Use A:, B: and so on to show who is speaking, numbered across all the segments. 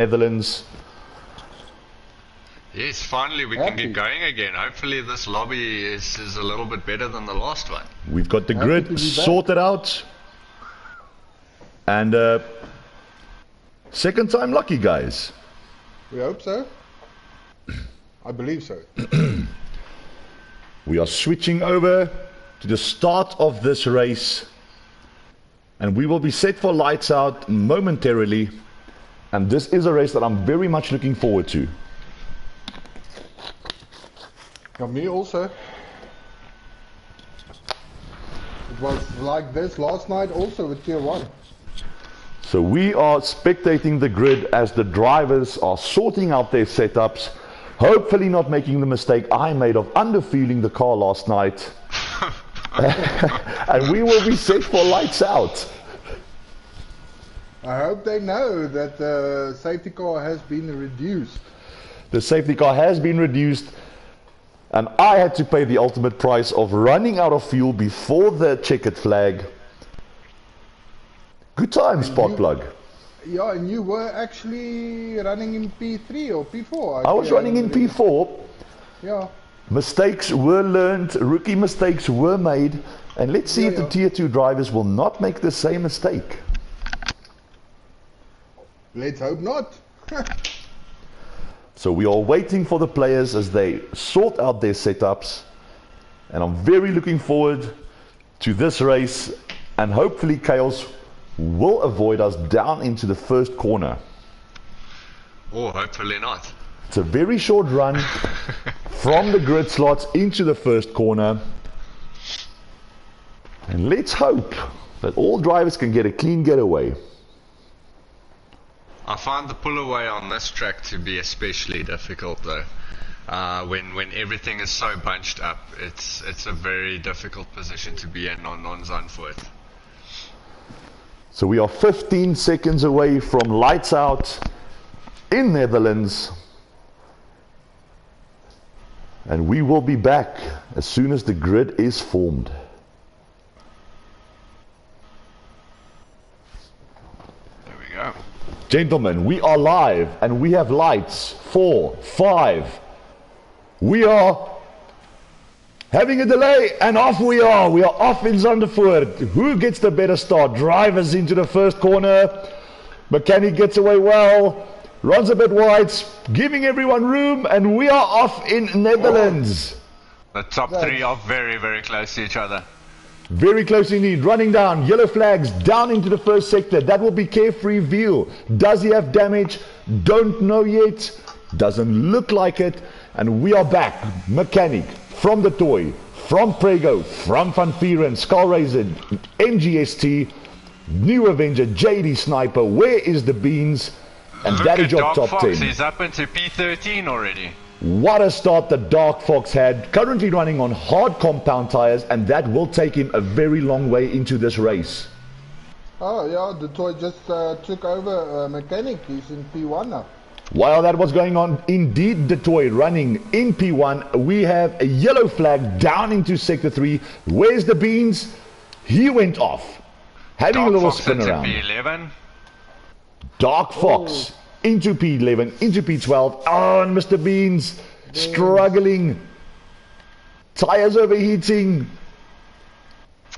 A: Netherlands.
B: Yes, finally we can get going again. Hopefully this lobby is a little bit better than the last one.
A: We've got the grid sorted out. And second time lucky, guys.
C: We hope so. I believe so.
A: We are switching over to the start of this race. And we will be set for lights out momentarily. And this is a race that I'm very much looking forward to.
C: Yeah, me also. It was like this last night also with Tier 1.
A: So we are spectating the grid as the drivers are sorting out their setups, hopefully not making the mistake I made of underfueling the car last night. And we will be set for lights out.
C: I hope they know that the safety car has been reduced.
A: The safety car has been reduced, and I had to pay the ultimate price of running out of fuel before the checkered flag. Good times, Sparkplug.
C: Yeah, and you were actually running in P3 or P4.
A: I was running in P4.
C: Yeah.
A: Mistakes were learned, rookie mistakes were made, and let's see if the Tier 2 drivers will not make the same mistake.
C: Let's hope not.
A: So we are waiting for the players as they sort out their setups, and I'm very looking forward to this race, and hopefully Chaos will avoid us down into the first corner.
B: Or hopefully not.
A: It's a very short run from the grid slots into the first corner, and let's hope that all drivers can get a clean getaway.
B: I find the pull away on this track to be especially difficult though. When everything is so bunched up, it's a very difficult position to be in on Zandvoort.
A: So we are 15 seconds away from lights out in Netherlands, and we will be back as soon as the grid is formed.
B: There we go.
A: Gentlemen, we are live and we have lights. 4, 5. We are having a delay and off we are. We are off in Zandvoort. Who gets the better start? Drivers into the first corner. Mechanic gets away well. Runs a bit wide, giving everyone room, and we are off in Netherlands.
B: The top three are very, very close to each other.
A: Very close indeed, running down, yellow flags down into the first sector. That will be Carefree Veal. Does he have damage? Don't know yet. Doesn't look like it. And we are back. Mechanic, from the Toy, from Prego, from Van Vieren, Skullraiser, MGST, New Avenger, JD Sniper. Where is the Beans? And
B: Look
A: that is your
B: Dark
A: top
B: Fox,
A: 10.
B: He's up into P13 already.
A: What a start the Dark Fox had, currently running on hard compound tires, and that will take him a very long way into this race.
C: Oh yeah, the toy just took over Mechanic. He's in P1 now.
A: While that was going on, indeed the Toy running in P1, we have a yellow flag down into Sector 3. Where's the Beans? He went off, having
B: Dark
A: a little
B: Fox
A: spin
B: into
A: around.
B: P11.
A: Dark Fox into P11, into P12. Oh, and Mr. Beans struggling. Tires overheating.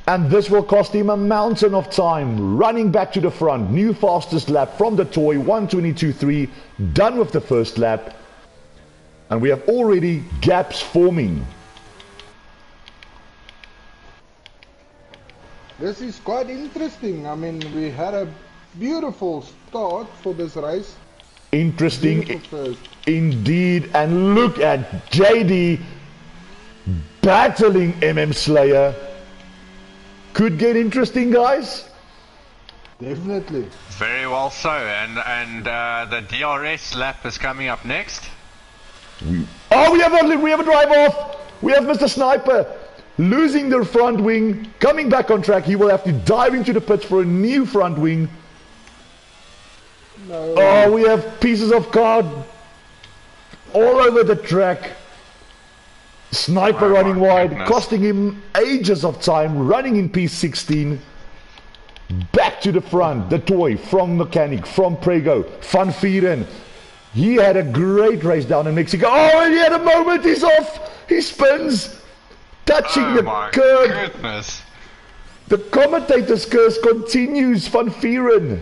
A: And this will cost him a mountain of time. Running back to the front. New fastest lap from the Toy. 1:22.3. Done with the first lap. And we have already gaps forming.
C: This is quite interesting. I mean, we had a beautiful start for this race.
A: Interesting indeed. And look at JD battling MM Slayer. Could get interesting, guys.
C: Definitely.
B: Very well so. And the DRS lap is coming up next.
A: We have a drive off. We have Mr. Sniper losing the front wing, coming back on track. He will have to dive into the pits for a new front wing.
C: No.
A: Oh, we have pieces of card all over the track. Sniper running wide, costing him ages of time, running in P16. Back to the front, the toy from Mechanic, from Prego, Van Vieren. He had a great race down in Mexico. Oh, and he had a moment, he's off. He spins, touching the
B: my
A: curb.
B: goodness.
A: The commentator's curse continues, Van Vieren.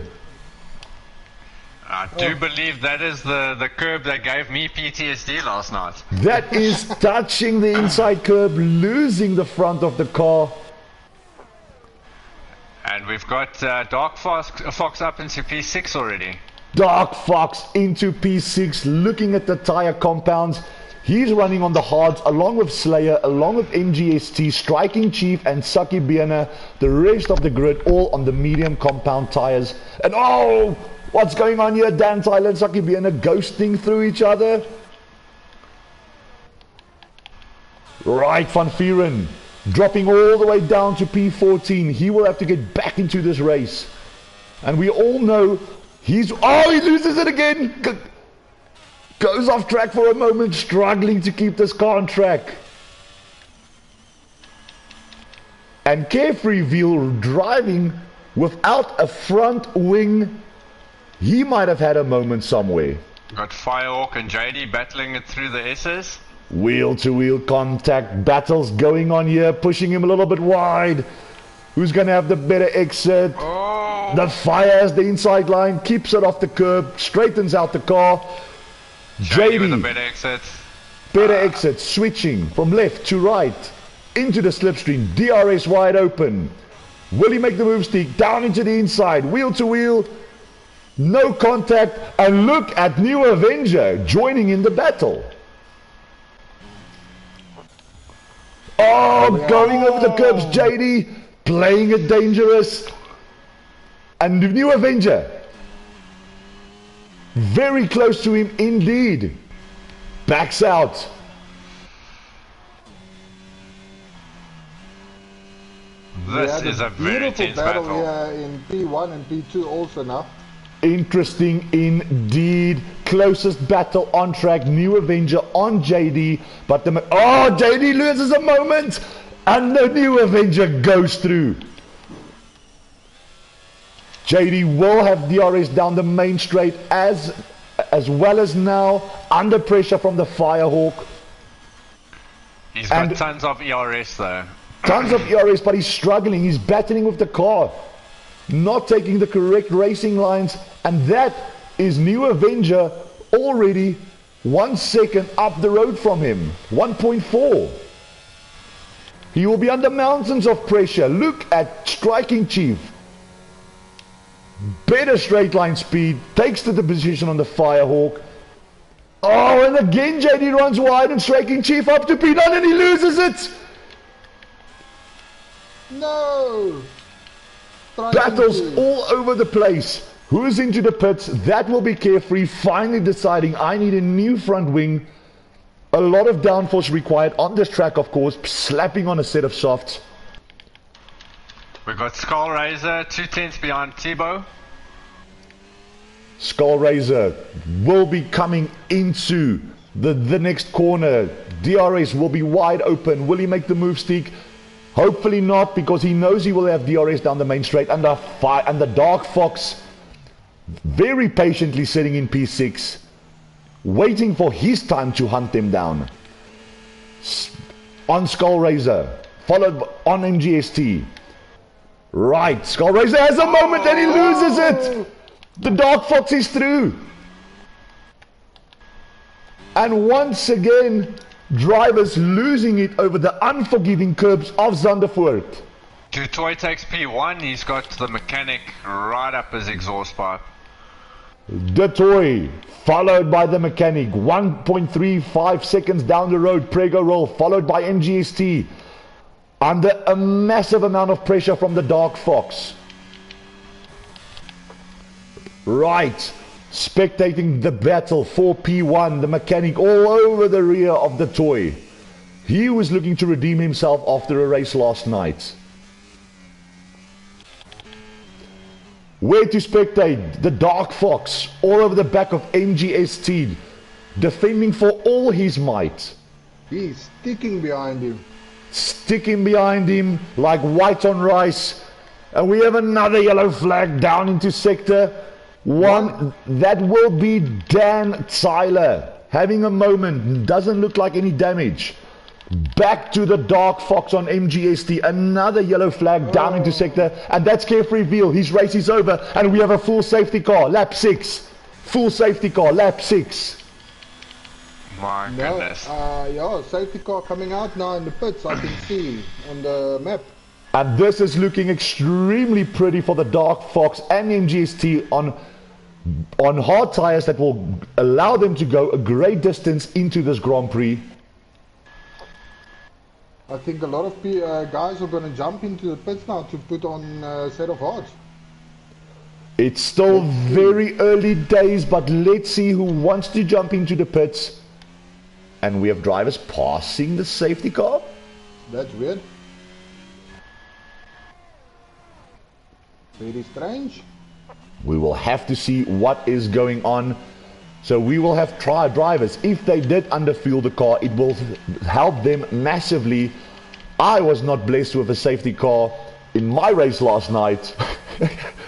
B: I do believe that is the curb that gave me PTSD last night.
A: That is touching the inside curb, losing the front of the car.
B: And we've got Dark Fox up into P6 already.
A: Dark Fox into P6, looking at the tire compounds. He's running on the hards along with Slayer, along with MGST, Striking Chief and Saki Biena. The rest of the grid all on the medium compound tires. And oh, what's going on here? Dan Tyler and Saki Biena ghosting through each other. Right, Van Vieren dropping all the way down to P14. He will have to get back into this race. And we all know he loses it again. Goes off track for a moment, struggling to keep this car on track. And Carefree Veal driving without a front wing. He might have had a moment somewhere.
B: Got Firehawk and JD battling it through the S's.
A: Wheel-to-wheel contact battles going on here, pushing him a little bit wide. Who's going to have the better exit?
B: Oh.
A: The fires the inside line, keeps it off the curb, straightens out the car.
B: JD with a better exit.
A: Better exit, switching from left to right into the slipstream. DRS wide open. Will he make the move stick down into the inside? Wheel to wheel. No contact. And look at New Avenger joining in the battle. Oh, going over the curbs, JD. Playing it dangerous. And the New Avenger. Very close to him indeed. Backs out.
B: This is a very tense battle.
C: Here in P1 and P2 also now.
A: Interesting indeed. Closest battle on track. New Avenger on JD. But JD loses a moment. And the New Avenger goes through. JD will have DRS down the main straight as well as now under pressure from the Firehawk.
B: He's got tons of ERS though.
A: Tons of ERS, but he's struggling. He's battling with the car. Not taking the correct racing lines. And that is New Avenger already 1 second up the road from him. 1.4. He will be under mountains of pressure. Look at Striking Chief. Better straight line speed, takes to the position on the Firehawk. Oh, and again JD runs wide and Striking Chief up to P9 and he loses it.
C: No!
A: Battles all over the place. Who's into the pits? That will be Carefree finally deciding I need a new front wing. A lot of downforce required on this track, of course, slapping on a set of softs.
B: We've got Skull Razor, 2/10 behind Tebow.
A: Skull Razor will be coming into the next corner. DRS will be wide open. Will he make the move stick? Hopefully not, because he knows he will have DRS down the main straight. And the Dark Fox very patiently sitting in P6, waiting for his time to hunt them down. On Skull Razor, followed on MGST. Right, Skull Razor has a moment and he loses it. The Dark Fox is through. And once again, drivers losing it over the unforgiving curbs of Zandvoort.
B: Dutoy takes P1, he's got the Mechanic right up his exhaust pipe.
A: Dutoy, followed by the Mechanic, 1.35 seconds down the road, Prego roll, followed by MGST. Under a massive amount of pressure from the Dark Fox. Right, spectating the battle for P1, the Mechanic all over the rear of the toy. He was looking to redeem himself after a race last night. Where to spectate? The Dark Fox all over the back of MGST, defending for all his might.
C: He's sticking behind him.
A: Sticking behind him like white on rice. And we have another yellow flag down into sector 1. That will be Dan Tyler having a moment. Doesn't look like any damage. Back to the Dark Fox on MGST. Another yellow flag down into sector. And that's Carefree Veal. His race is over. And we have a full safety car. Lap 6. Full safety car. Lap 6.
B: My goodness.
C: Yeah, safety car coming out now in the pits, I can see on the map.
A: And this is looking extremely pretty for the Dark Fox and MGST on hard tires that will allow them to go a great distance into this Grand Prix.
C: I think a lot of guys are going to jump into the pits now to put on a set of hards.
A: It's still very early days, but let's see who wants to jump into the pits. And we have drivers passing the safety car.
C: That's weird. Very strange.
A: We will have to see what is going on. So we will have trial drivers. If they did underfuel the car, it will help them massively. I was not blessed with a safety car in my race last night.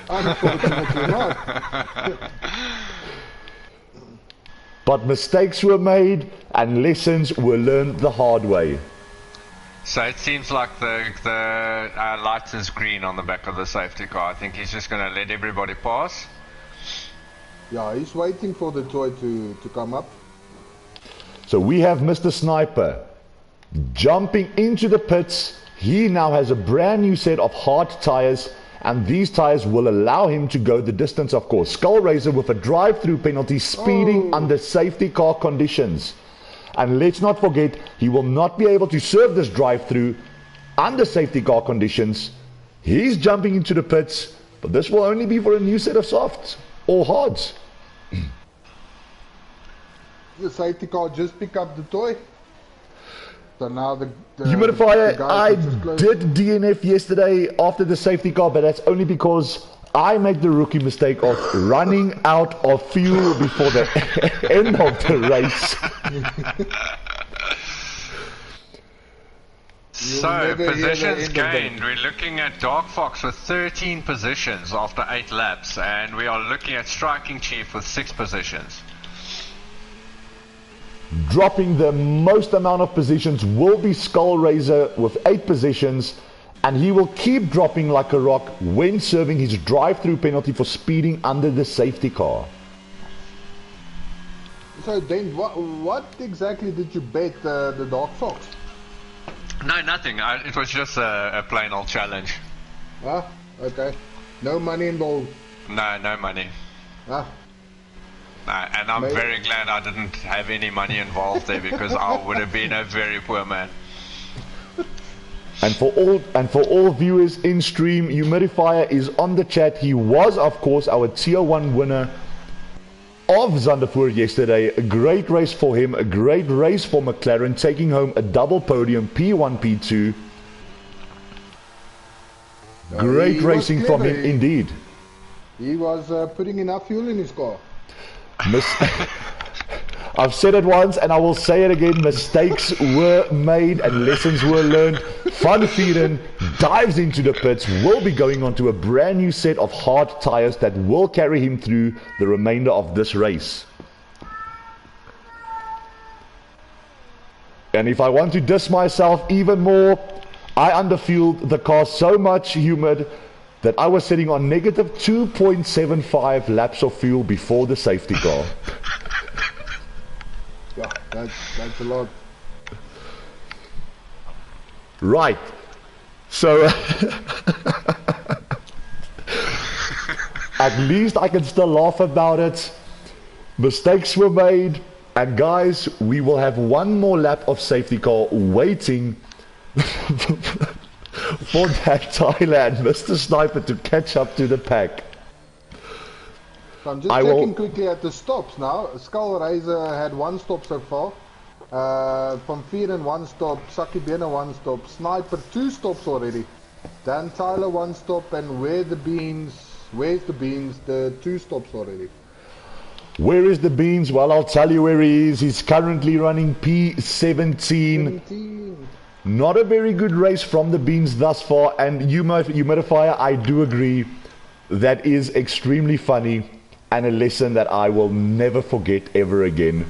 C: Unfortunately not.
A: But mistakes were made and lessons were learned the hard way.
B: So it seems like the light is green on the back of the safety car. I think he's just going to let everybody pass.
C: Yeah, he's waiting for the toy to come up.
A: So we have Mr. Sniper jumping into the pits. He now has a brand new set of hard tires, and these tires will allow him to go the distance, of course. Skullraiser with a drive-through penalty, speeding under safety car conditions. And let's not forget, he will not be able to serve this drive-through under safety car conditions. He's jumping into the pits, but this will only be for a new set of softs or hards.
C: The safety car just picked up the toy. So now the
A: Humidifier,
C: the
A: I
C: guys
A: did DNF yesterday after the safety car, but that's only because I made the rookie mistake of running out of fuel before the end of the race.
B: So, positions gained. We're looking at Dark Fox with 13 positions after 8 laps, and we are looking at Striking Chief with 6 positions.
A: Dropping the most amount of positions will be Skullraiser with 8 positions, and he will keep dropping like a rock when serving his drive-through penalty for speeding under the safety car.
C: So then, what exactly did you bet the Dark Fox?
B: No, nothing. It was just a plain old challenge.
C: Ah, okay. No money involved.
B: No money.
C: Ah.
B: No, and I'm very glad I didn't have any money involved there, because I would have been a very poor man.
A: And for all viewers in stream, Humidifier is on the chat. He was, of course, our Tier 1 winner of Zandvoort yesterday. A great race for him, a great race for McLaren, taking home a double podium, P1, P2. Great racing from him indeed.
C: He was putting enough fuel in his car.
A: I've said it once and I will say it again, mistakes were made and lessons were learned. Van Vieren dives into the pits, will be going on to a brand new set of hard tires that will carry him through the remainder of this race. And if I want to diss myself even more, I underfueled the car so much, Humid, that I was sitting on negative 2.75 laps of fuel before the safety car.
C: Yeah, that's a lot.
A: Right. So at least I can still laugh about it. Mistakes were made, and guys, we will have one more lap of safety car waiting for that Tyler and Mr. Sniper to catch up to the pack.
C: So I'm just checking quickly at the stops now. Skullraiser had 1 stop so far. Van Vieren 1 stop, Sakibena 1 stop, Sniper 2 stops already. Dan Tyler 1 stop, and where's the beans? The 2 stops already.
A: Where is the beans? Well, I'll tell you where he is. He's currently running P17. Not a very good race from the Beans thus far, and Humidifier, I do agree, that is extremely funny and a lesson that I will never forget ever again.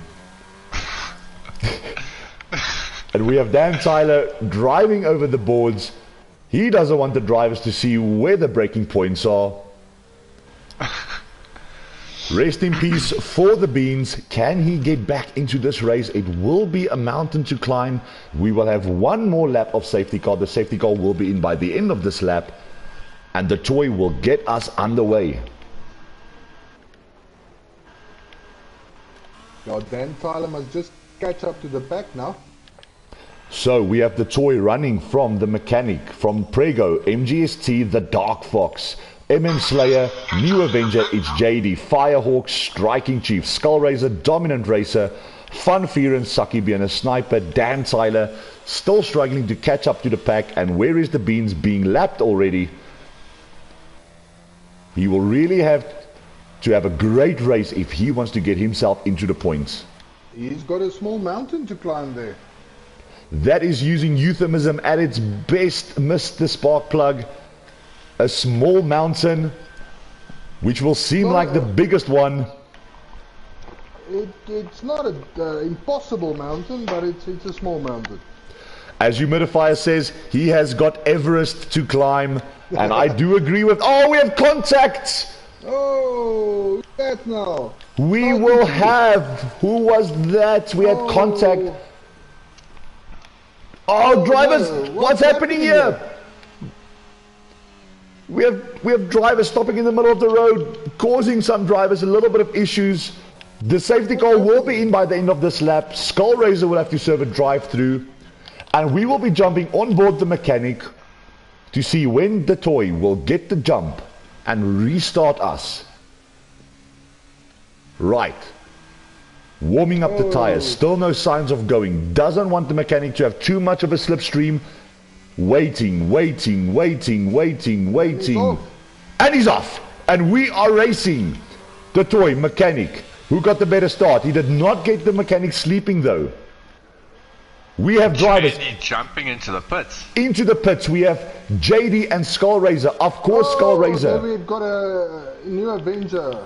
A: And we have Dan Tyler driving over the boards. He doesn't want the drivers to see where the braking points are. Rest in peace for the Beans. Can he get back into this race? It will be a mountain to climb. We will have one more lap of safety car. The safety car will be in by the end of this lap, and the toy will get us underway.
C: Now Dan Tyler must just catch up to the pack now.
A: So we have the toy running from the mechanic, from Prego, MGST, the Dark Fox, MM Slayer, New Avenger, it's JD, Firehawk, Striking Chief, Skull Raiser, Dominant Racer, Fun Fear and Sucky Being a Sniper, Dan Tyler, still struggling to catch up to the pack, and where is the Beans being lapped already? He will really have to have a great race if he wants to get himself into the points.
C: He's got a small mountain to climb there.
A: That is using euphemism at its best, Mr. Sparkplug. A small mountain, which will seem like the biggest one.
C: It's not an impossible mountain, but it's a small mountain.
A: As Humidifier says, he has got Everest to climb, and I do agree with... Oh, we have contact!
C: Oh, that now.
A: We will have... Who was that? We had contact. Oh, drivers!
C: No.
A: What's happening here? We have drivers stopping in the middle of the road, causing some drivers a little bit of issues. The safety car will be in by the end of this lap. Skull Raiser will have to serve a drive-through, and we will be jumping on board the mechanic to see when the toy will get the jump and restart us. Right. Warming up the tires. Still no signs of going. Doesn't want the mechanic to have too much of a slipstream. Waiting. And he's off. And we are racing. The toy mechanic, who got the better start. He did not get the mechanic sleeping though. We have drivers
B: jumping into the pits.
A: Into the pits. We have JD and Skull Raiser. Of course, Skull Raiser.
C: We've got a New Avenger.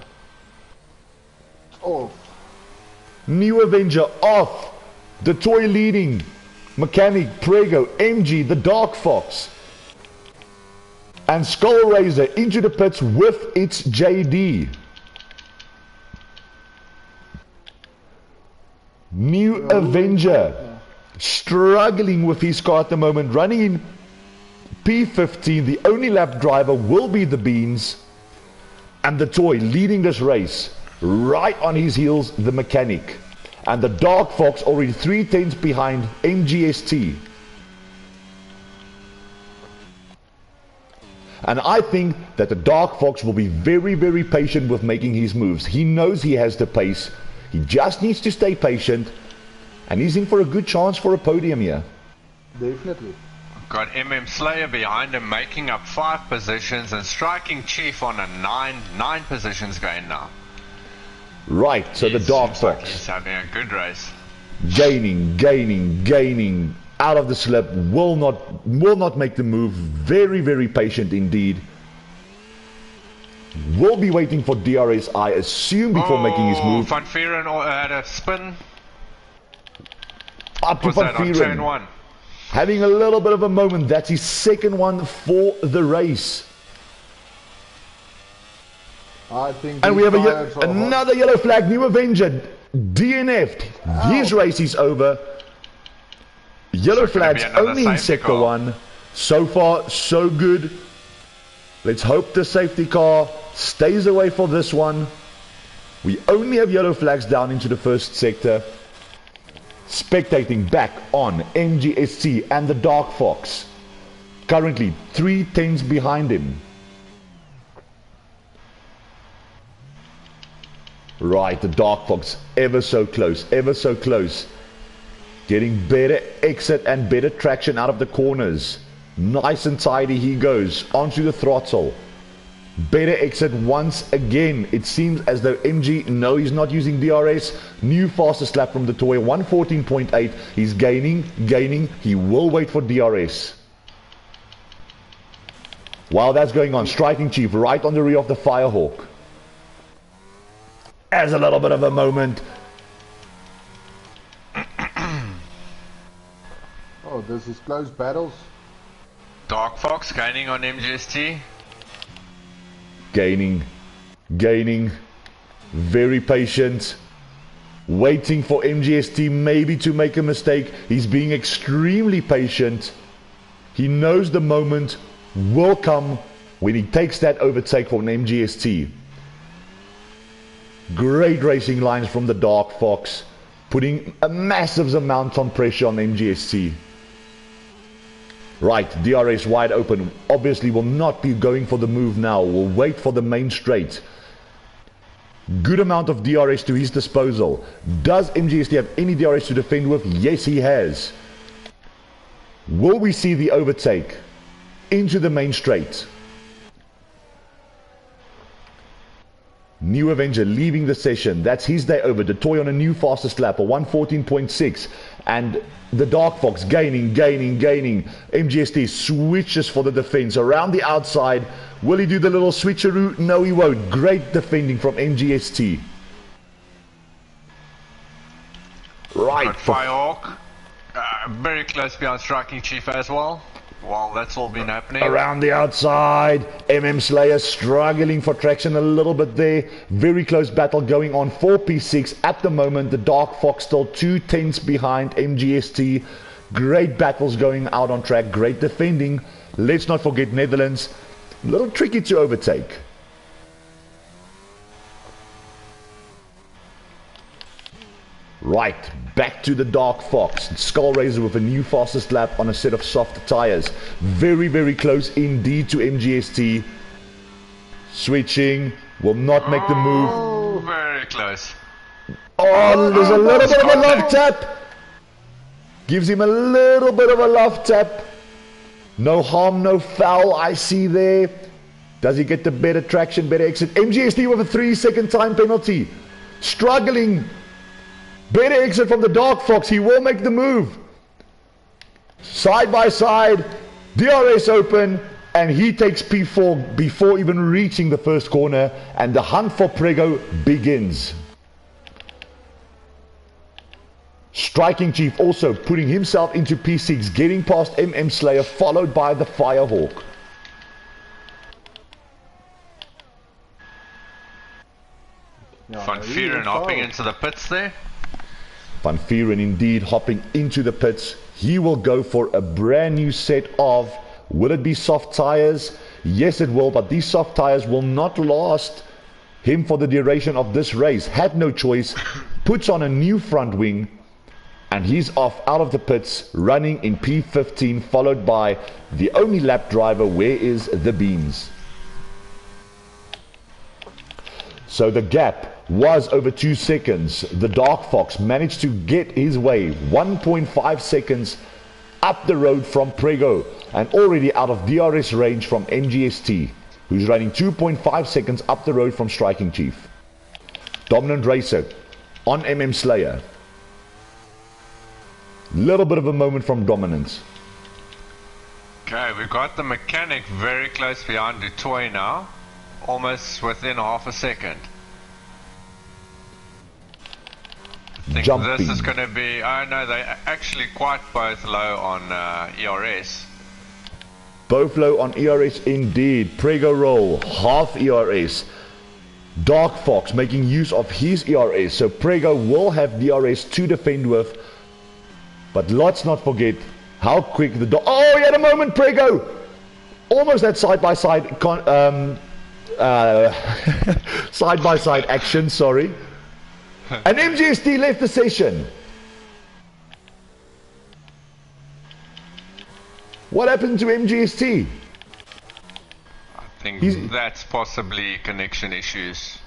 C: Off.
A: New Avenger off. The toy leading. Mechanic, Prego, MG, the Dark Fox. And Skull Raiser into the pits with its JD. New Avenger struggling with his car at the moment, running in P15. The only lap driver will be the Beans, and the toy leading this race. Right on his heels, the mechanic, and the Dark Fox already 3/10 behind MGST. And I think that the Dark Fox will be very, very patient with making his moves. He knows he has the pace. He just needs to stay patient, and he's in for a good chance for a podium here.
C: Definitely.
B: Got MM Slayer behind him, making up 5 positions, and Striking Chief on a 9 positions going now.
A: Right, so the Dark Fox.
B: He's having a good race.
A: Gaining out of the slip, will not make the move. Very, very patient indeed. Will be waiting for DRS, I assume, before making his move.
B: Van Vieren had a spin.
A: Up to Van Vieren. Having a little bit of a moment. That's his second one for the race.
C: I think
A: and we have another yellow flag. New Avenger DNF'd. His race is over. Yellow flags only in sector 1. So far, so good. Let's hope the safety car stays away for this one. We only have yellow flags down into the first sector. Spectating back on MGST and the Dark Fox. Currently 3/10 behind him. Right, the Dark Fox ever so close. Getting better exit and better traction out of the corners. Nice and tidy he goes onto the throttle. Better exit once again. It seems as though MG, no, he's not using DRS. New fastest lap from the Toy, 114.8. He's gaining. He will wait for DRS. While that's going on, Striking Chief right on the rear of the Firehawk. As a little bit of a moment.
C: Oh, this is close battles.
B: Dark Fox gaining on MGST.
A: Gaining. Very patient. Waiting for MGST maybe to make a mistake. He's being extremely patient. He knows the moment will come when he takes that overtake from MGST. Great racing lines from the Dark Fox, putting a massive amount of pressure on MGST. Right, DRS wide open. Obviously will not be going for the move now. Will wait for the main straight. Good amount of DRS to his disposal. Does MGST have any DRS to defend with? Yes, he has. Will we see the overtake into the main straight? New Avenger leaving the session. That's his day over. The Toy on a new fastest lap, a 114.6. And the Dark Fox gaining. MGST switches for the defense around the outside. Will he do the little switcheroo? No, he won't. Great defending from MGST. Right.
B: Firehawk. Very close behind Striking Chief as well. Well, that's all been happening.
A: Around the outside, Slayer struggling for traction a little bit there. Very close battle going on for P6 at the moment. The Dark Fox still 2/10 behind MGST. Great battles going out on track. Great defending. Let's not forget Netherlands. A little tricky to overtake. Right, back to the Dark Fox. Skull Razor with a new fastest lap on a set of softer tires. Very close indeed to MGST. Switching, will not make the move.
B: Oh, very close.
A: Oh, there's a little bit of a love tap. Gives him a little bit of a love tap. No harm, no foul, I see there. Does he get the better traction, better exit? MGST with a 3-second time penalty. Struggling. Better exit from the Dark Fox. He will make the move. Side by side. DRS open. And he takes P4 before even reaching the first corner. And the hunt for Prego begins. Striking Chief also putting himself into P6. Getting past Slayer. Followed by the Firehawk.
B: Van Vuuren hopping into the pits there.
A: Van Vuuren indeed hopping into the pits. He will go for a brand new set of, will it be soft tires? Yes it will, but these soft tires will not last him for the duration of this race. Had no choice, puts on a new front wing, and he's off out of the pits, running in P15, followed by the only lap driver. Where is the Beans? So the gap was over 2 seconds. The Dark Fox managed to get his way 1.5 seconds up the road from Prego, and already out of DRS range from MGST, who's running 2.5 seconds up the road from Striking Chief. Dominant Racer on Slayer. Little bit of a moment from Dominance.
B: Okay, we've got the Mechanic very close behind the Toy now. Almost within half a second. I think
A: Jumping.
B: This is going to be... Oh no, they're actually quite both low on ERS.
A: Both low on ERS indeed. Prego roll, half ERS. Dark Fox making use of his ERS. So Prego will have DRS to defend with. But let's not forget how quick the... Oh, he had a moment, Prego! Almost that side-by-side... side-by-side action, sorry. And MGST left the session. What happened to MGST?
B: I think that's possibly connection issues.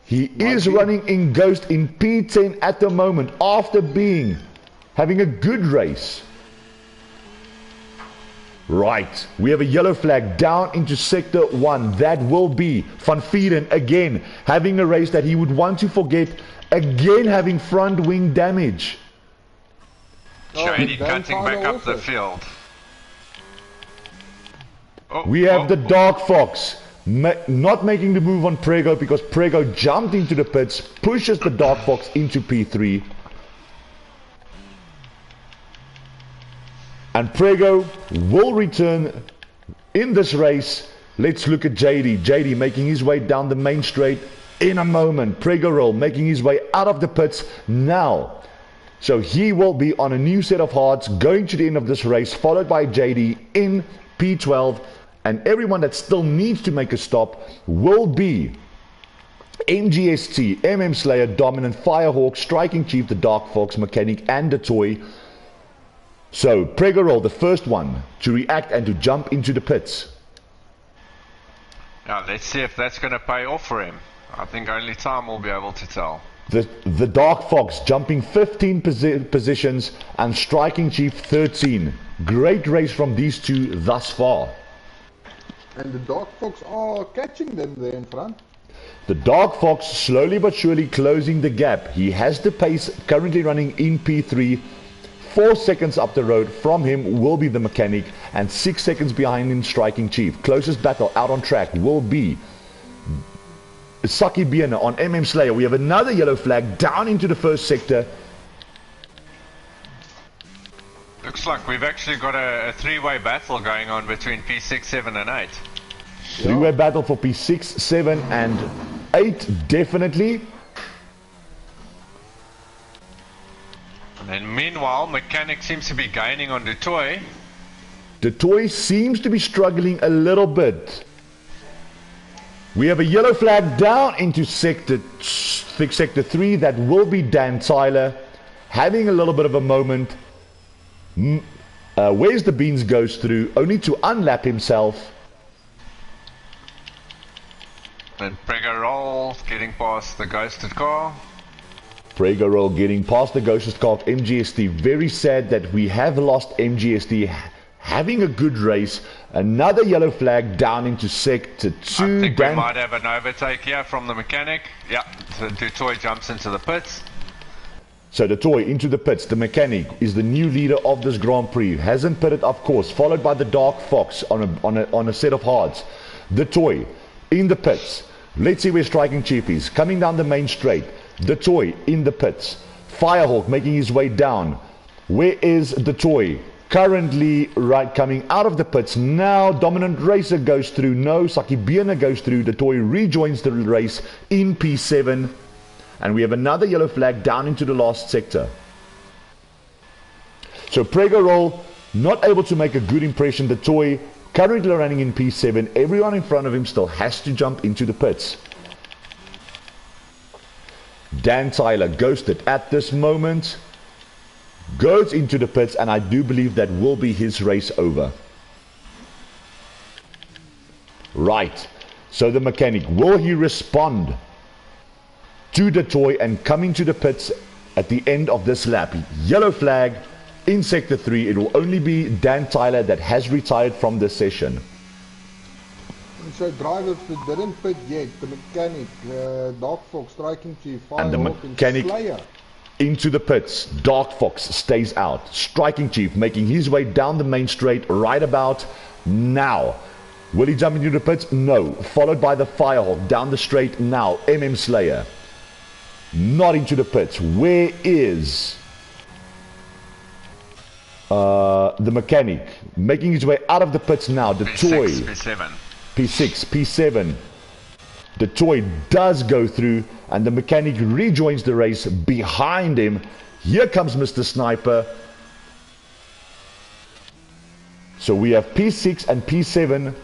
A: He is running in Ghost in P10 at the moment after having a good race. Right, we have a yellow flag down into sector 1. That will be Van Vieren again, having a race that he would want to forget, again having front wing damage.
B: Shady cutting back up the field.
A: We have the Dark Fox not making the move on Prego because Prego jumped into the pits, pushes the Dark Fox into P3. And Prego will return in this race. Let's look at JD. JD making his way down the main straight in a moment. Prego roll making his way out of the pits now. So he will be on a new set of hards going to the end of this race, followed by JD in P12. And everyone that still needs to make a stop will be MGST, MM Slayer, Dominant, Firehawk, Striking Chief, the Dark Fox, Mechanic, and the Toy. So, Prego roll, the first one to react and to jump into the pits.
B: Now, let's see if that's going to pay off for him. I think only time will be able to tell.
A: The Dark Fox jumping 15 positions and Striking Chief 13. Great race from these two thus far.
C: And the Dark Fox are catching them there in front.
A: The Dark Fox slowly but surely closing the gap. He has the pace, currently running in P3. 4 seconds up the road from him will be the Mechanic, and 6 seconds behind him Striking Chief. Closest battle out on track will be Saki Biena on MM Slayer. We have another yellow flag down into the first sector.
B: Looks like we've actually got a three-way battle going on between P6, 7 and 8.
A: Three-way battle for P6, 7 and 8 definitely.
B: And meanwhile, Mechanic seems to be gaining on the Toy.
A: The Toy seems to be struggling a little bit. We have a yellow flag down into sector 3. That will be Dan Tyler having a little bit of a moment. Where's the Beans goes through only to unlap himself.
B: And Prego roll getting past the ghosted car.
A: Prego roll getting past the ghosted car of MGST. Very sad that we have lost MGST having a good race. Another yellow flag down into sector 2.
B: I think we might have an overtake here from the Mechanic. Yeah, the Toy jumps into the pits.
A: So the Toy into the pits. The Mechanic is the new leader of this Grand Prix. Hasn't pitted, of course. Followed by the Dark Fox on a set of hards. The Toy in the pits. Let's see where Striking Chief is. Coming down the main straight. The Toy in the pits. Firehawk making his way down. Where is the Toy? Currently right coming out of the pits. Now Dominant Racer goes through. No, Saki Biena goes through. The Toy rejoins the race in P7. And we have another yellow flag down into the last sector. So Prego roll not able to make a good impression. The Toy currently running in P7. Everyone in front of him still has to jump into the pits. Dan Tyler ghosted at this moment. Goes into the pits, and I do believe that will be his race over. Right. So the Mechanic, will he respond to the Toy and coming to the pits at the end of this lap? Yellow flag in sector 3. It will only be Dan Tyler that has retired from this session.
C: So drivers that didn't pit yet, the Mechanic, Dark Fox, Striking Chief, Firehawk,
A: and the Mechanic
C: Slayer
A: into the pits. Dark Fox stays out. Striking Chief making his way down the main straight right about now. Will he jump into the pits? No. Followed by the Firehawk down the straight now. MM Slayer not into the pits. Where is the Mechanic? Making his way out of the pits now. The
B: P6,
A: Toy.
B: P7.
A: P6, P7. The Toy does go through, and the Mechanic rejoins the race behind him. Here comes Mr. Sniper. So we have P6 and P7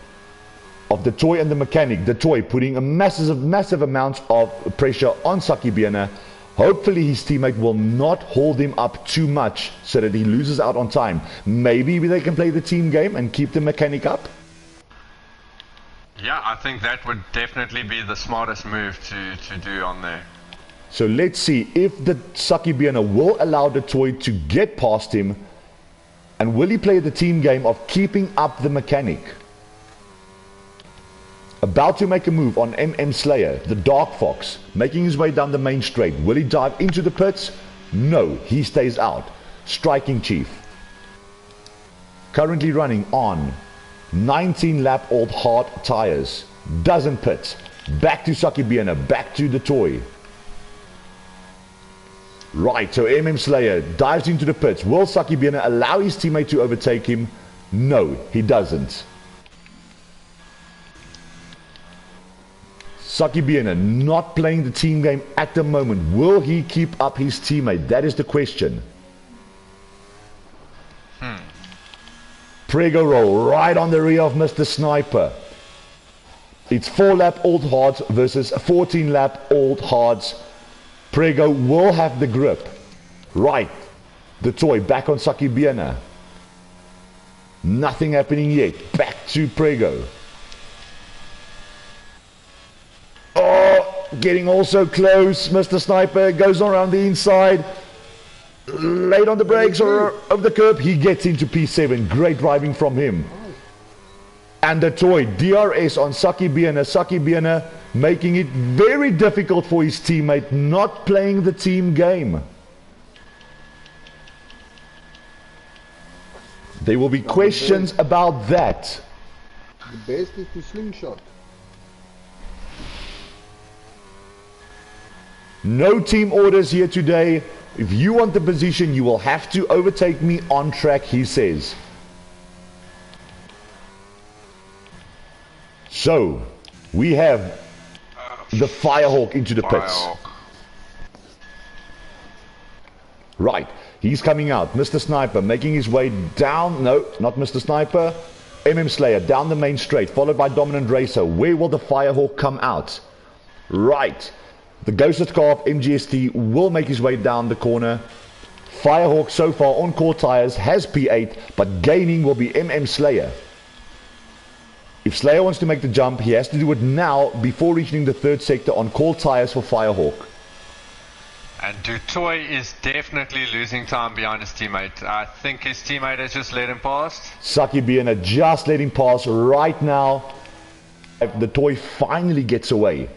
A: of the Toy and the Mechanic. The Toy putting a massive amount of pressure on Saki Biena. Hopefully his teammate will not hold him up too much so that he loses out on time. Maybe they can play the team game and keep the Mechanic up.
B: Yeah, I think that would definitely be the smartest move to do on there.
A: So let's see if the Saki Biena will allow the Toy to get past him. And will he play the team game of keeping up the mechanic? About to make a move on MM Slayer, the Dark Fox, making his way down the main straight. Will he dive into the pits? No, he stays out. Striking Chief, currently running on 19 lap old hard tires, doesn't pit. Back to Sakibena, back to the toy. Right, so MM Slayer dives into the pits. Will Sakibena allow his teammate to overtake him? No, he doesn't. Sakibena not playing the team game at the moment. Will he keep up his teammate? That is the question. Prego roll right on the rear of Mr. Sniper. It's 4 lap old hards versus 14 lap old hards. Prego will have the grip. Right, the toy back on Sakibena. Nothing happening yet. Back to Prego. Oh, getting also close. Mr. Sniper goes around the inside. Late on the brakes or over the curb. He gets into P7. Great driving from him. And the toy DRS on Sakibena. Sakibena making it very difficult for his teammate, not playing the team game. There will be questions about that.
C: The best is to slingshot.
A: No team orders here today. If you want the position, you will have to overtake me on track, he says. So, we have the Firehawk into the pits. Right, he's coming out. Mr. Sniper making his way down. No, not Mr. Sniper. MM Slayer down the main straight, followed by Dominant Racer. Where will the Firehawk come out? Right. The ghosted car of MGST will make his way down the corner. Firehawk so far on core tires has P8, but gaining will be MM Slayer. If Slayer wants to make the jump, he has to do it now before reaching the third sector on core tires for Firehawk.
B: And Dutoy is definitely losing time behind his teammate. I think his teammate has just let him past.
A: Sakibena just let him pass right now. The toy finally gets away.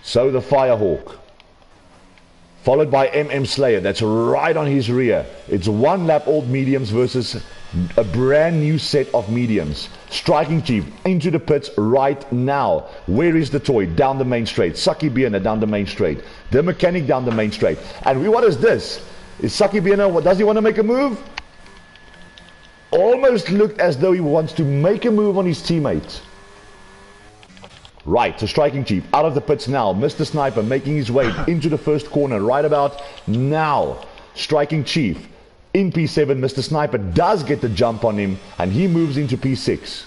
A: So the Firehawk, followed by MM Slayer, that's right on his rear. It's 1 lap old mediums versus a brand new set of mediums. Striking Chief into the pits right now. Where is the toy? Down the main straight. Sakibena down the main straight. The mechanic down the main straight. And what is this? Is Sakibena, does he want to make a move? Almost looked as though he wants to make a move on his teammate. Right, so Striking Chief out of the pits now. Mr. Sniper making his way into the first corner right about now. Striking Chief in P7. Mr. Sniper does get the jump on him and he moves into P6.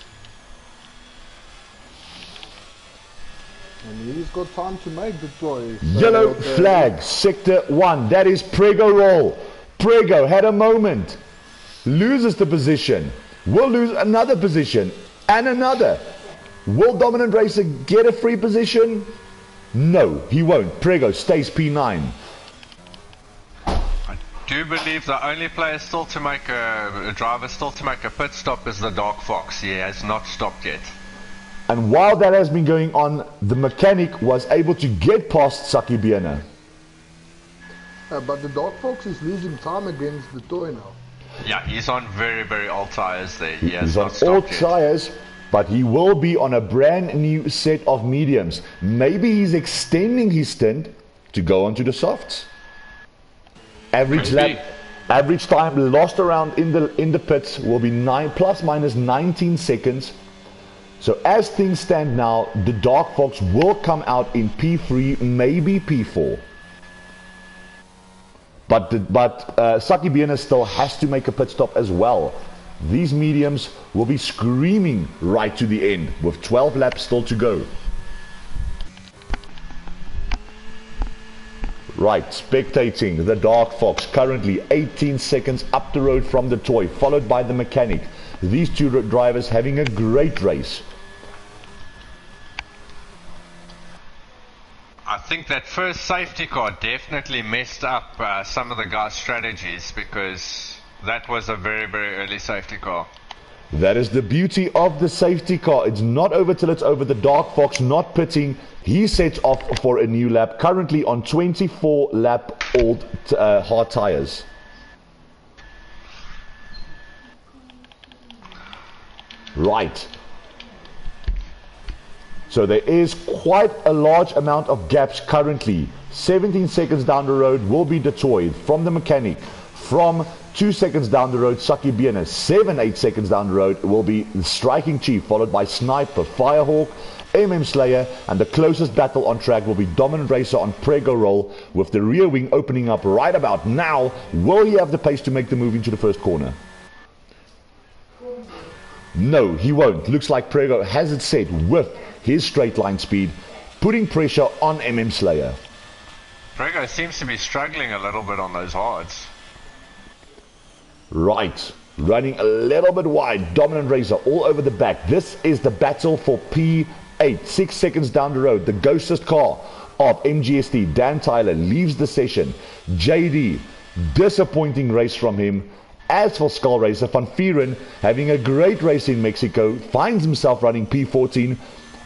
C: And he's got time to make the toy. So
A: yellow flag, sector 1. That is Prego roll. Prego had a moment. Loses the position. Will lose another position. And another. Will Dominant Racer get a free position? No, he won't. Prego stays P9.
B: I do believe the only player still to make a driver still to make a pit stop is the Dark Fox. He has not stopped yet.
A: And while that has been going on, the mechanic was able to get past Sakibena.
C: But the Dark Fox is losing time against the toy now.
B: Yeah, he's on very, very old tires there. He has
A: He's
B: not
A: on
B: stopped
A: old
B: yet.
A: tires. But he will be on a brand new set of mediums. Maybe he's extending his stint to go onto the softs. Average time lost around in the pits will be plus minus 19 seconds. So as things stand now, the Dark Fox will come out in P3, maybe P4. But Sakibena still has to make a pit stop as well. These mediums will be screaming right to the end with 12 laps still to go. Right, spectating the Dark Fox, currently 18 seconds up the road from the toy, followed by the mechanic. These two drivers having a great race.
B: I think that first safety car definitely messed up some of the guys' strategies, because that was a very, very early safety car.
A: That is the beauty of the safety car. It's not over till it's over. The Dark Fox not pitting. He sets off for a new lap, currently on 24 lap old hard tires. Right. So there is quite a large amount of gaps currently. 17 seconds down the road will be Detroit from the mechanic. From 2 seconds down the road, Saki Biene. 7-8 seconds down the road will be the Striking Chief, followed by Sniper, Firehawk, Slayer, and the closest battle on track will be Dominant Racer on Prego Roll, with the rear wing opening up right about now. Will he have the pace to make the move into the first corner? No, he won't. Looks like Prego has it set with his straight line speed, putting pressure on Slayer.
B: Prego seems to be struggling a little bit on those hards.
A: Right, running a little bit wide. Dominant Racer all over the back. This is the battle for P8. 6 seconds down the road, the ghostest car of MGST, Dan Tyler, leaves the session. JD, disappointing race from him. As for Skull Racer, Van Vieren, having a great race in Mexico, finds himself running P14.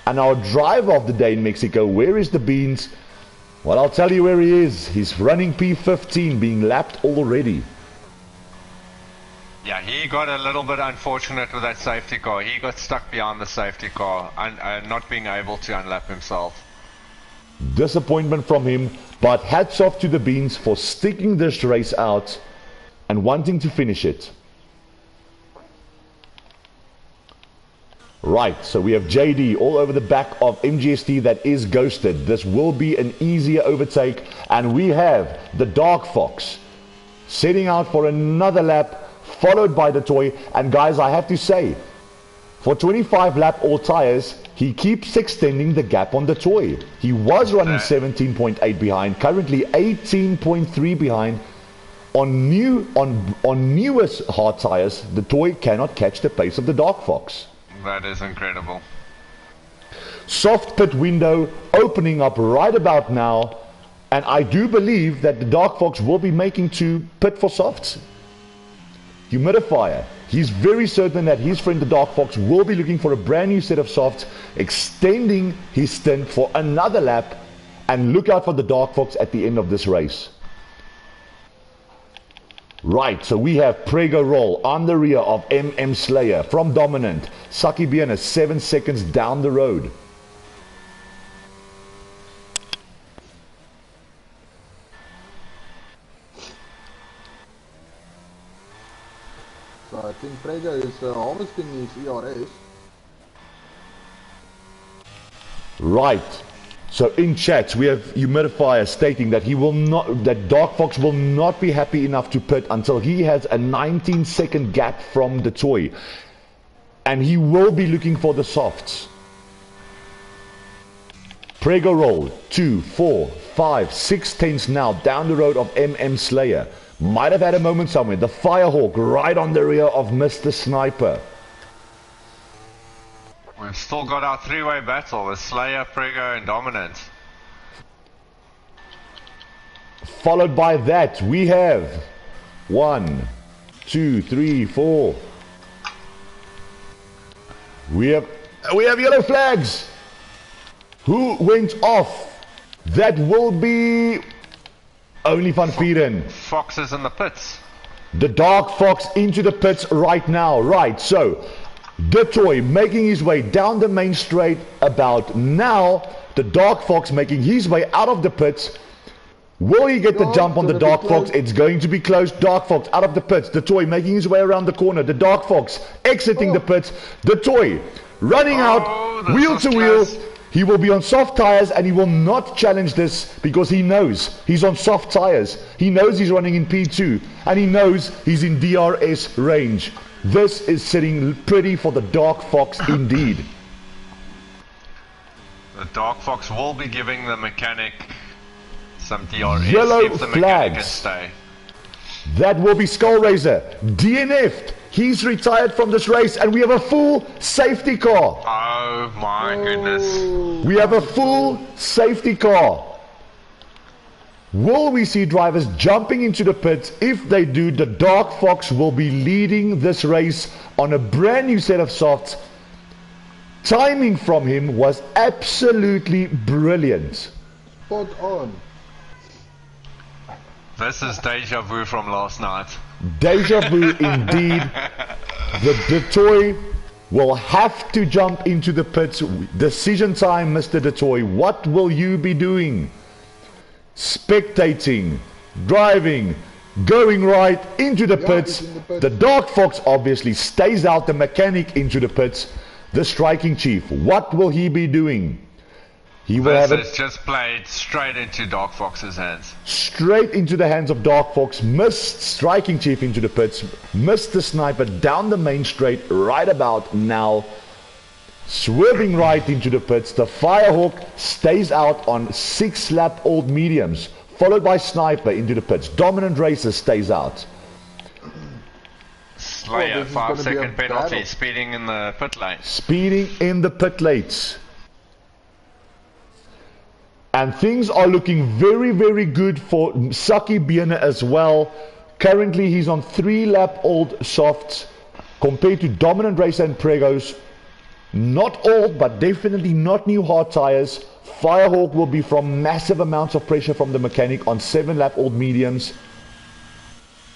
A: And our driver of the day in Mexico, where is the Beans? Well, I'll tell you where he is. He's running P15, being lapped already.
B: Yeah, he got a little bit unfortunate with that safety car. He got stuck behind the safety car and not being able to unlap himself.
A: Disappointment from him, but hats off to the Beans for sticking this race out and wanting to finish it. Right, so we have JD all over the back of MGST that is ghosted. This will be an easier overtake, and we have the Dark Fox setting out for another lap, followed by the Toy. And guys, I have to say, for 25 lap all tires, he keeps extending the gap on the Toy. He was running 17.8 behind, currently 18.3 behind. On newest hard tires, the Toy cannot catch the pace of the Dark Fox.
B: That is incredible.
A: Soft pit window opening up right about now, and I do believe that the Dark Fox will be making to pit for softs. Humidifier. He's very certain that his friend the Dark Fox will be looking for a brand new set of softs, extending his stint for another lap, and look out for the Dark Fox at the end of this race. Right, so we have Prego Roll on the rear of Slayer from Dominant. Saki Biene 7 seconds down the road.
C: So I think Prego is harvesting his ERS.
A: Right. So in chat we have Humidifier stating that that Dark Fox will not be happy enough to pit until he has a 19-second gap from the Toy, and he will be looking for the softs. Prego Roll 2, 4, 5, 6 tenths now down the road of Slayer. Might have had a moment somewhere. The Firehawk right on the rear of Mr. Sniper.
B: We've still got our three-way battle with Slayer, Prego, and Dominant.
A: Followed by that, we have 1, 2, 3, 4. We have yellow flags. Who went off? That will be only Van Vieren.
B: Fox is in the pits.
A: The Dark Fox into the pits right now. Right, so the Toy making his way down the main straight about now. The Dark Fox making his way out of the pits. Will he get the jump on the Dark Fox? It's going to be close. Dark Fox out of the pits. The Toy making his way around the corner. The Dark Fox exiting the pits. The Toy running out wheel to wheel. He will be on soft tires, and he will not challenge this because he knows he's on soft tires. He knows he's running in P2, and he knows he's in DRS range. This is sitting pretty for the Dark Fox indeed.
B: The Dark Fox will be giving the mechanic some DRS
A: yellow
B: if the mechanic can
A: flags.
B: stay.
A: That will be Skullraiser. DNF'd. He's retired from this race, and we have a full safety car.
B: Oh my goodness.
A: We have a full safety car. Will we see drivers jumping into the pits? If they do, the Dark Fox will be leading this race on a brand new set of softs. Timing from him was absolutely brilliant.
C: Spot on.
B: This is deja vu from last night.
A: Deja vu indeed. The toy will have to jump into the pits. Decision time, Mr. DeToy. What will you be doing? Spectating, driving, going right into the pits. The Dark Fox obviously stays out, the mechanic into the pits. The striking chief, what will he be doing? He will have
B: it just played straight into Dark Fox's hands.
A: Straight into the hands of Dark Fox. Missed striking chief into the pits. Missed the sniper down the main straight right about now. Swerving right into the pits. The Firehawk stays out on 6-lap old mediums, followed by Sniper into the pits. Dominant Racer stays out.
B: Slayer, 5-second penalty, speeding in the pit lane.
A: Speeding in the pit lanes. And things are looking very, very good for Saki Biene as well. Currently he's on 3-lap old softs compared to Dominant Racer and Pregos. Not old, but definitely not new hard tires. Firehawk will be from massive amounts of pressure from the mechanic on 7-lap old mediums.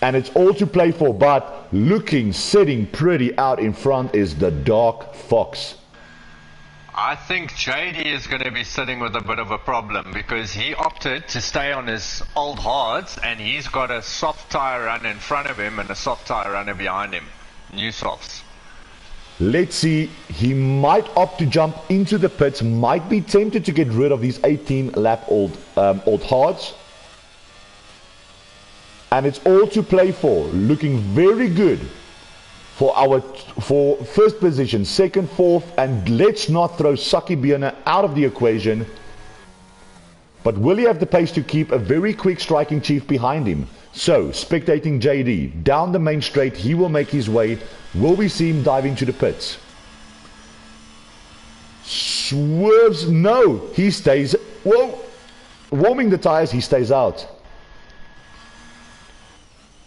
A: And it's all to play for, but sitting pretty out in front is the Dark Fox.
B: I think JD is going to be sitting with a bit of a problem because he opted to stay on his old hards and he's got a soft tire runner in front of him and a soft tire runner behind him. New softs.
A: Let's see, he might opt to jump into the pits, might be tempted to get rid of these 18-lap old hards. And it's all to play for, looking very good for first position, second, fourth, and let's not throw Saki Biene out of the equation. But will he have the pace to keep a very quick striking chief behind him? So, spectating JD, down the main straight, he will make his way. Will we see him dive into the pits? Swerves, no, he stays, whoa, warming the tires, he stays out.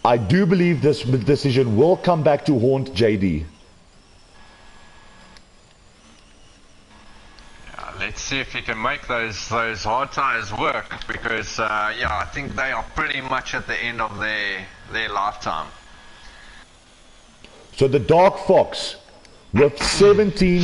A: I do believe this decision will come back to haunt JD.
B: Let's see if he can make those hard tires work because yeah, I think they are pretty much at the end of their lifetime.
A: So the Dark Fox with 17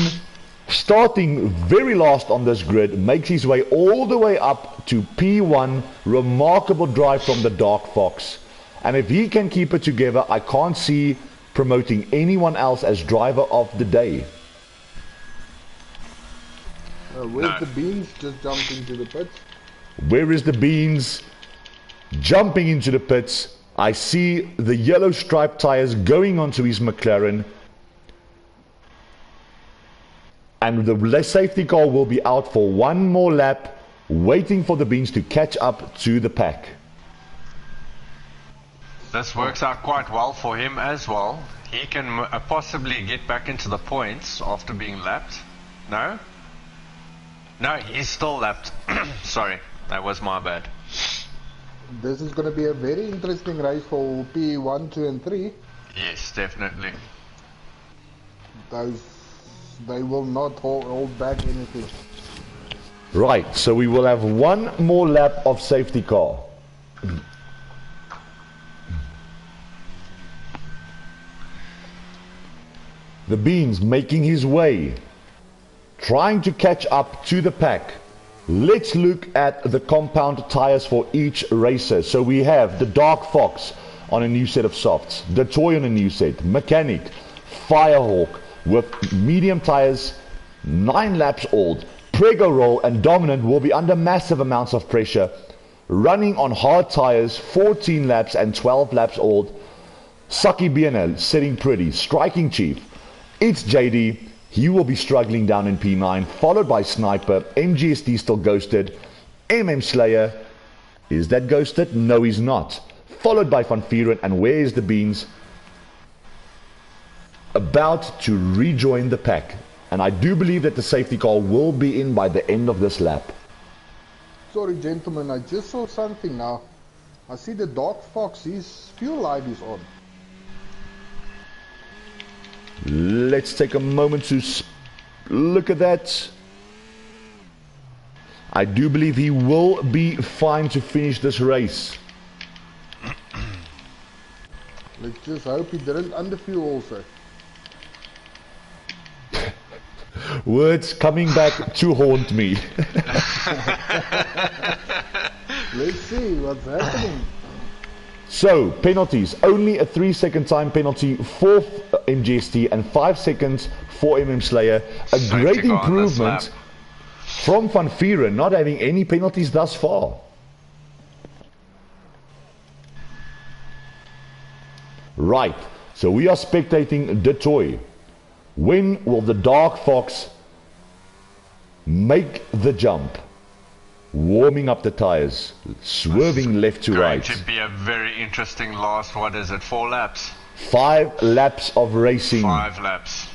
A: starting very last on this grid makes his way all the way up to P1. Remarkable drive from the Dark Fox. And if he can keep it together, I can't see promoting anyone else as driver of the day.
C: Where's the Beans just jumped into the pits?
A: Where is the Beans jumping into the pits? I see the yellow striped tires going onto his McLaren. And the safety car will be out for one more lap, waiting for the Beans to catch up to the pack.
B: This works out quite well for him as well. He can possibly get back into the points after being lapped. No? No, he's still lapped. Sorry, that was my bad.
C: This is going to be a very interesting race for P1, 2 and 3.
B: Yes, definitely.
C: They will not hold back anything.
A: Right, so we will have one more lap of safety car. The Beans making his way, trying to catch up to the pack. Let's look at the compound tires for each racer. So we have the Dark Fox on a new set of softs, the Toy on a new set, Mechanic, Firehawk with medium tires, 9 laps old. Prego Roll and Dominant will be under massive amounts of pressure, running on hard tires, 14 laps and 12 laps old. Saki Biene sitting pretty, striking chief. It's JD, he will be struggling down in P9, followed by Sniper, MGST still ghosted, Slayer, is that ghosted? No, he's not. Followed by Van Vieren, and where is the Beans? About to rejoin the pack, and I do believe that the safety car will be in by the end of this lap.
C: Sorry, gentlemen, I just saw something now. I see the Dark Fox, his fuel light is on.
A: Let's take a moment to look at that. I do believe he will be fine to finish this race.
C: Let's just hope he didn't underfuel also.
A: Words coming back to haunt me.
C: Let's see what's happening.
A: So, penalties. Only a 3-second time penalty for MGST and 5 seconds for Slayer. A great improvement from Van Vieren, not having any penalties thus far. Right, so we are spectating the toy. When will the Dark Fox make the jump? Warming up the tires, swerving left to right.
B: Going to be a very interesting last, what is it, 4 laps?
A: 5 laps of racing.
B: 5 laps.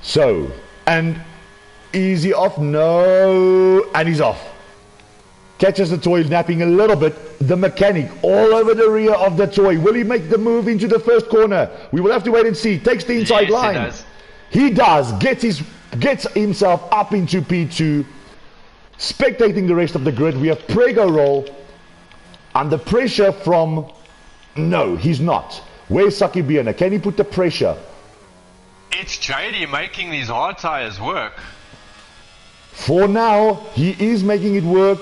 A: So, and easy off, no, and he's off. Catches the toy napping a little bit. The mechanic all over the rear of the toy. Will he make the move into the first corner? We will have to wait and see. Takes the inside line. He does. Gets himself up into P2. Spectating the rest of the grid, we have Prego roll under pressure from... No, he's not. Where's Saki Bierner? Can he put the pressure?
B: It's JD making these hard tires work.
A: For now, he is making it work.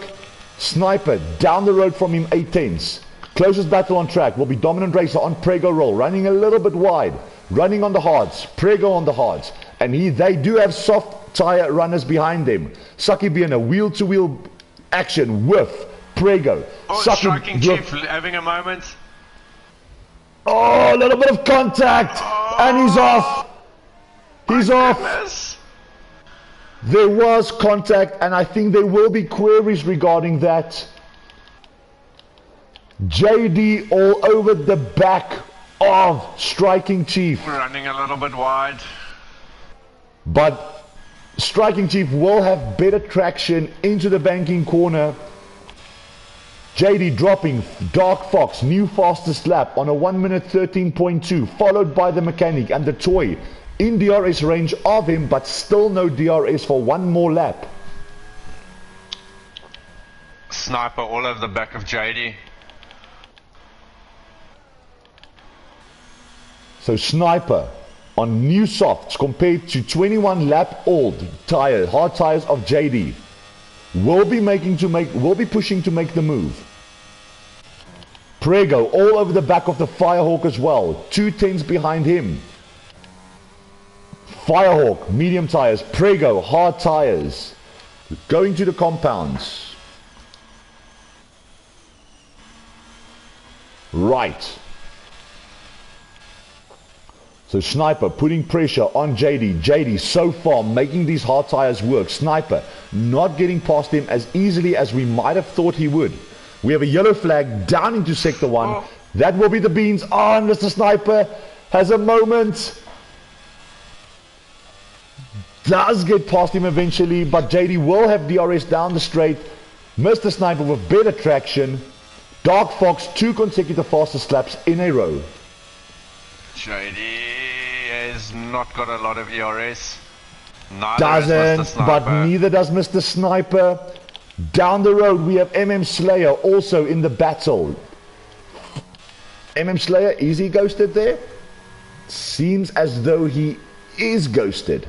A: Sniper down the road from him, 8/10. Closest battle on track will be Dominant Racer on Prego roll, running a little bit wide, running on the hards, Prego on the hards, and they do have soft tire runners behind them. Saki Bierner wheel-to-wheel action with Prego.
B: Oh, Striking Chief having a moment.
A: Oh, a little bit of contact, and he's off. He's off.
B: Goodness.
A: There was contact, and I think there will be queries regarding that. JD all over the back of Striking Chief.
B: Running a little bit wide.
A: But Striking Chief will have better traction into the banking corner. JD dropping Dark Fox, new fastest lap on a 1 minute 13.2, followed by the mechanic and the toy in DRS range of him, but still no DRS for one more lap.
B: Sniper all over the back of JD.
A: So Sniper on new softs compared to 21 lap old hard tires of JD will be pushing to make the move. Prego all over the back of the Firehawk as well, 2/10 behind him. Firehawk medium tires, Prego hard tires, going to the compounds. Right. So Sniper putting pressure on JD. JD so far making these hard tires work. Sniper not getting past him as easily as we might have thought he would. We have a yellow flag down into sector 1. Oh. That will be the beans. Oh, and Mr. Sniper has a moment. Does get past him eventually, but JD will have DRS down the straight. Mr. Sniper with better traction. Dark Fox 2 consecutive fastest laps in a row.
B: JD has not got a lot of ERS.
A: Doesn't, but neither does Mr. Sniper. Down the road we have Slayer also in the battle. Slayer, is he ghosted there? Seems as though he is ghosted.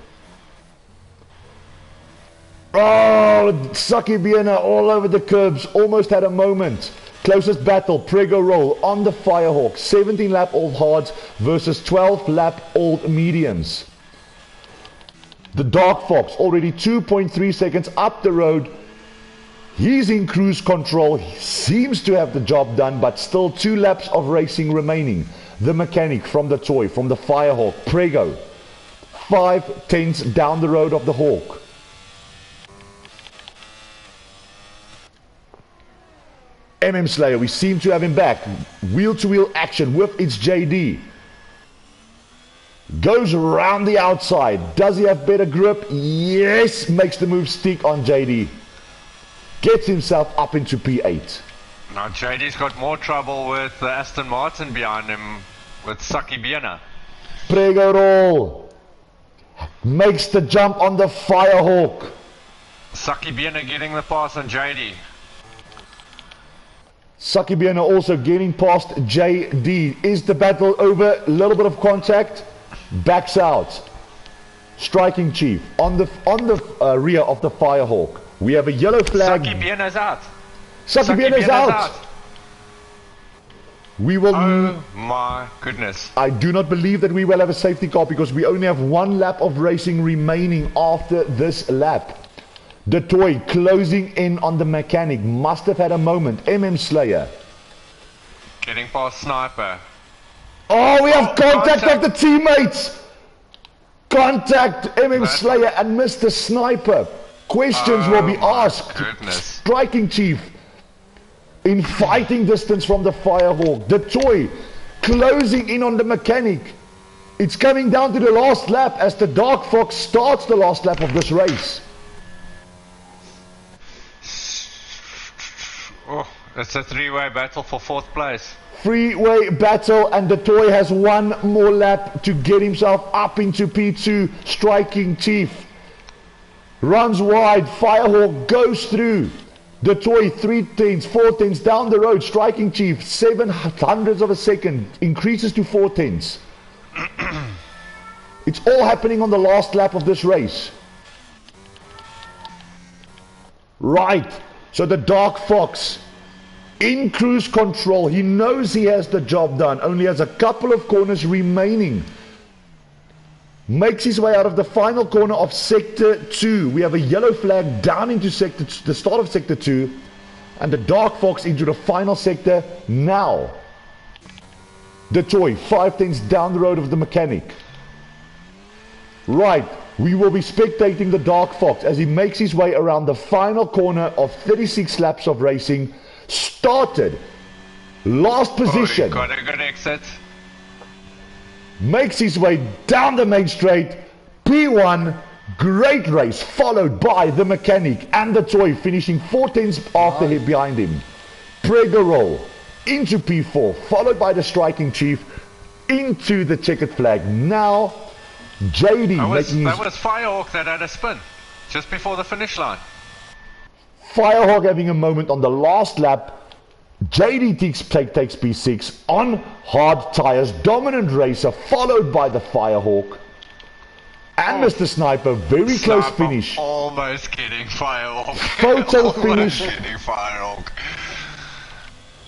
A: Oh, Saki Bierner all over the curbs, almost had a moment. Closest battle, Prego roll on the Firehawk, 17 lap old hards versus 12 lap old mediums. The Dark Fox already 2.3 seconds up the road. He's in cruise control, he seems to have the job done, but still 2 laps of racing remaining. The mechanic from the toy, from the Firehawk, Prego, 5/10 down the road of the Hawk. Slayer, we seem to have him back. Wheel-to-wheel action with its JD. Goes around the outside. Does he have better grip? Yes, makes the move stick on JD. gets himself up into P8.
B: Now JD's got more trouble with Aston Martin behind him with Saki Biena.
A: Pregorol makes the jump on the Firehawk.
B: Saki Biena getting the pass on JD.
A: Saki Biena also getting past JD. Is the battle over? A little bit of contact. Backs out. Striking Chief on the rear of the Firehawk. We have a yellow flag.
B: Saki Biena's out.
A: Saki Biena's out. We will.
B: Oh my goodness.
A: I do not believe that we will have a safety car because we only have one lap of racing remaining after this lap. The toy closing in on the mechanic. Must have had a moment. Slayer.
B: Getting past Sniper.
A: Oh, we have contact of the teammates. Contact Slayer and Mr. Sniper. Questions will be asked.
B: Goodness.
A: Striking Chief in fighting distance from the Firehawk. The toy closing in on the mechanic. It's coming down to the last lap as the Dark Fox starts the last lap of this race.
B: Oh, it's a three-way battle for 4th place.
A: Three-way battle, and the toy has one more lap to get himself up into P2. Striking Chief runs wide. Firehawk goes through. The toy 3 tenths, 4 tenths down the road. Striking Chief 700ths of a second increases to 4 tenths. It's all happening on the last lap of this race. Right. So the Dark Fox in cruise control. He knows he has the job done. Only has a couple of corners remaining. Makes his way out of the final corner of Sector 2. We have a yellow flag down into the start of Sector 2. And the Dark Fox into the final sector now. The toy 5 tenths down the road of the mechanic. Right. We will be spectating the Dark Fox as he makes his way around the final corner of 36 laps of racing. Started last position.
B: Got a good exit.
A: Makes his way down the main straight. P1, great race, followed by the mechanic and the toy finishing 4 tenths after him behind him. Pregorol into P4, followed by the Striking Chief into the checkered flag. Now JD
B: that was Firehawk that had a spin just before the finish line.
A: Firehawk having a moment on the last lap. JD takes P6 on hard tires. Dominant racer followed by the Firehawk. And Mr. Sniper, very close finish.
B: Almost getting Firehawk.
A: Photo finish.
B: Getting Firehawk.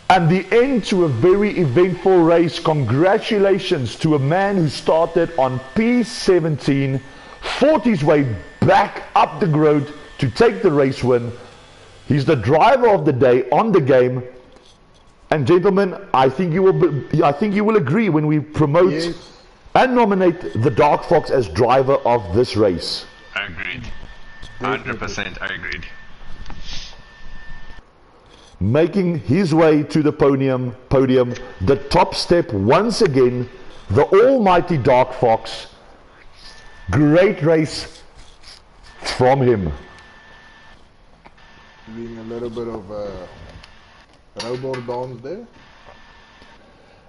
A: And the end to a very eventful race. Congratulations to a man who started on P17, fought his way back up the road to take the race win. He's the driver of the day on the game. And gentlemen, I think you will agree when we promote and nominate the Dark Fox as driver of this race.
B: Agreed. 100% agreed.
A: Making his way to the podium, the top step once again, the almighty Dark Fox. Great race from him.
C: Doing a little bit of robot dance there.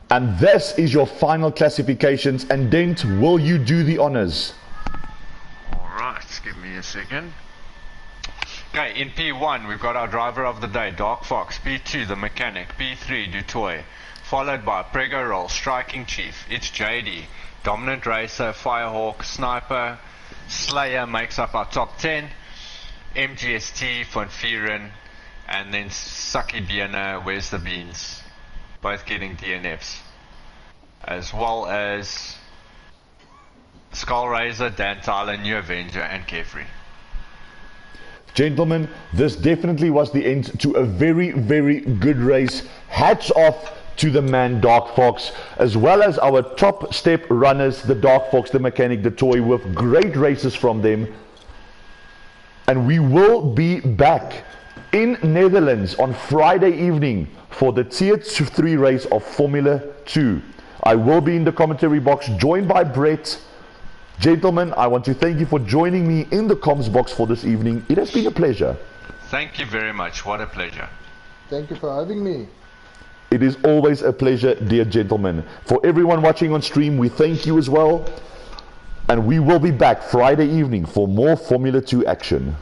A: And this is your final classifications. And Dent, will you do the honors?
B: Alright, give me a second. Okay, in P1 we've got our driver of the day, Dark Fox. P2, the mechanic. P3, Dutoy. Followed by Pregorol, Striking Chief. It's JD. Dominant Racer, Firehawk, Sniper. Slayer makes up our top 10. MGST, Von Vieren. And then Saki Biena, Where's the Beans? Both getting DNFs. As well as Skullraiser, Dan Tyler, New Avenger, and Carefree.
A: Gentlemen, this definitely was the end to a very, very good race. Hats off to the man Dark Fox, as well as our top step runners, the Dark Fox, the mechanic, the toy, with great races from them. And we will be back in Netherlands on Friday evening for the Tier 3 race of Formula 2. I will be in the commentary box, joined by Brett. Gentlemen, I want to thank you for joining me in the comms box for this evening. It has been a pleasure.
B: Thank you very much. What a pleasure.
C: Thank you for having me.
A: It is always a pleasure, dear gentlemen. For everyone watching on stream, we thank you as well. And we will be back Friday evening for more Formula 2 action.